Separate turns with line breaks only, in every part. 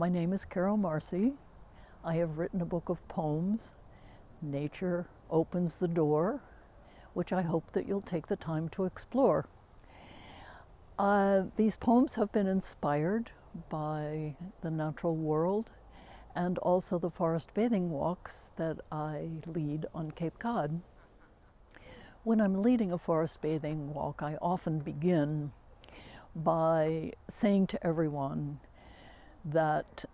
My name is Marcy. I have written a book of poems, Nature Opens the Door, which I hope that you'll take the time to explore. These poems have been inspired by the natural world and also the forest bathing walks that I lead on Cape Cod. When I'm leading a forest bathing walk, I often begin by saying to everyone that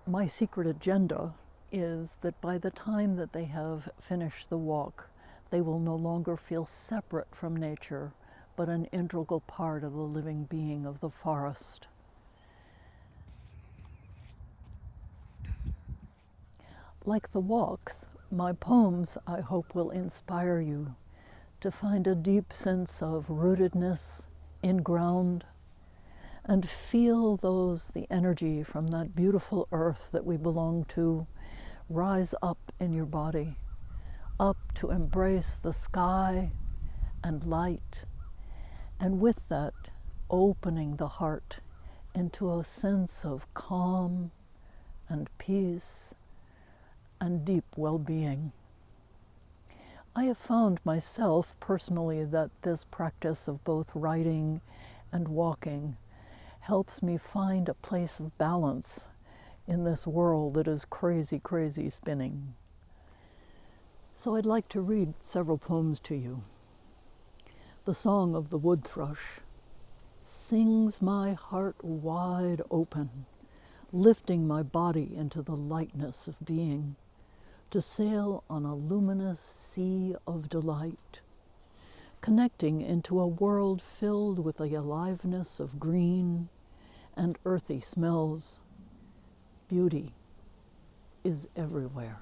my secret agenda is that by the time that they have finished the walk, they will no longer feel separate from nature, but an integral part of the living being of the forest. Like the walks, my poems, I hope, will inspire you to find a deep sense of rootedness in ground and feel the energy from that beautiful earth that we belong to rise up in your body, up to embrace the sky and light, and with that, opening the heart into a sense of calm and peace and deep well-being. I have found myself personally that this practice of both writing and walking helps me find a place of balance in this world that is crazy, crazy spinning. So I'd like to read several poems to you. The Song of the Wood Thrush sings my heart wide open, lifting my body into the lightness of being, to sail on a luminous sea of delight, connecting into a world filled with the aliveness of green and earthy smells. Beauty is everywhere.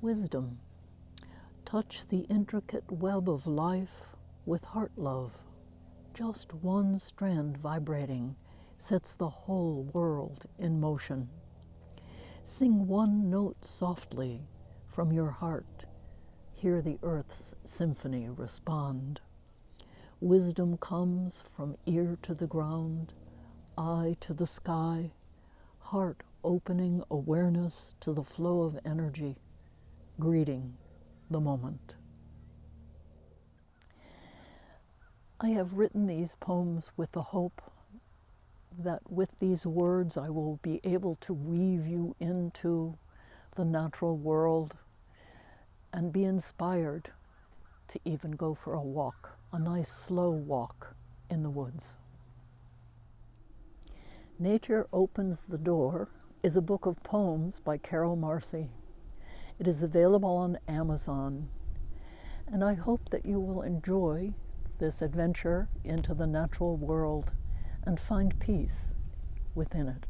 Wisdom. Touch the intricate web of life with heart love. Just one strand vibrating sets the whole world in motion. Sing one note softly from your heart. Hear the earth's symphony respond. Wisdom comes from ear to the ground, eye to the sky, heart opening awareness to the flow of energy, greeting the moment. I have written these poems with the hope that with these words I will be able to weave you into the natural world and be inspired to even go for a walk, a nice slow walk in the woods. Nature Opens the Door is a book of poems by Marcy. It is available on Amazon, and I hope that you will enjoy this adventure into the natural world and find peace within it.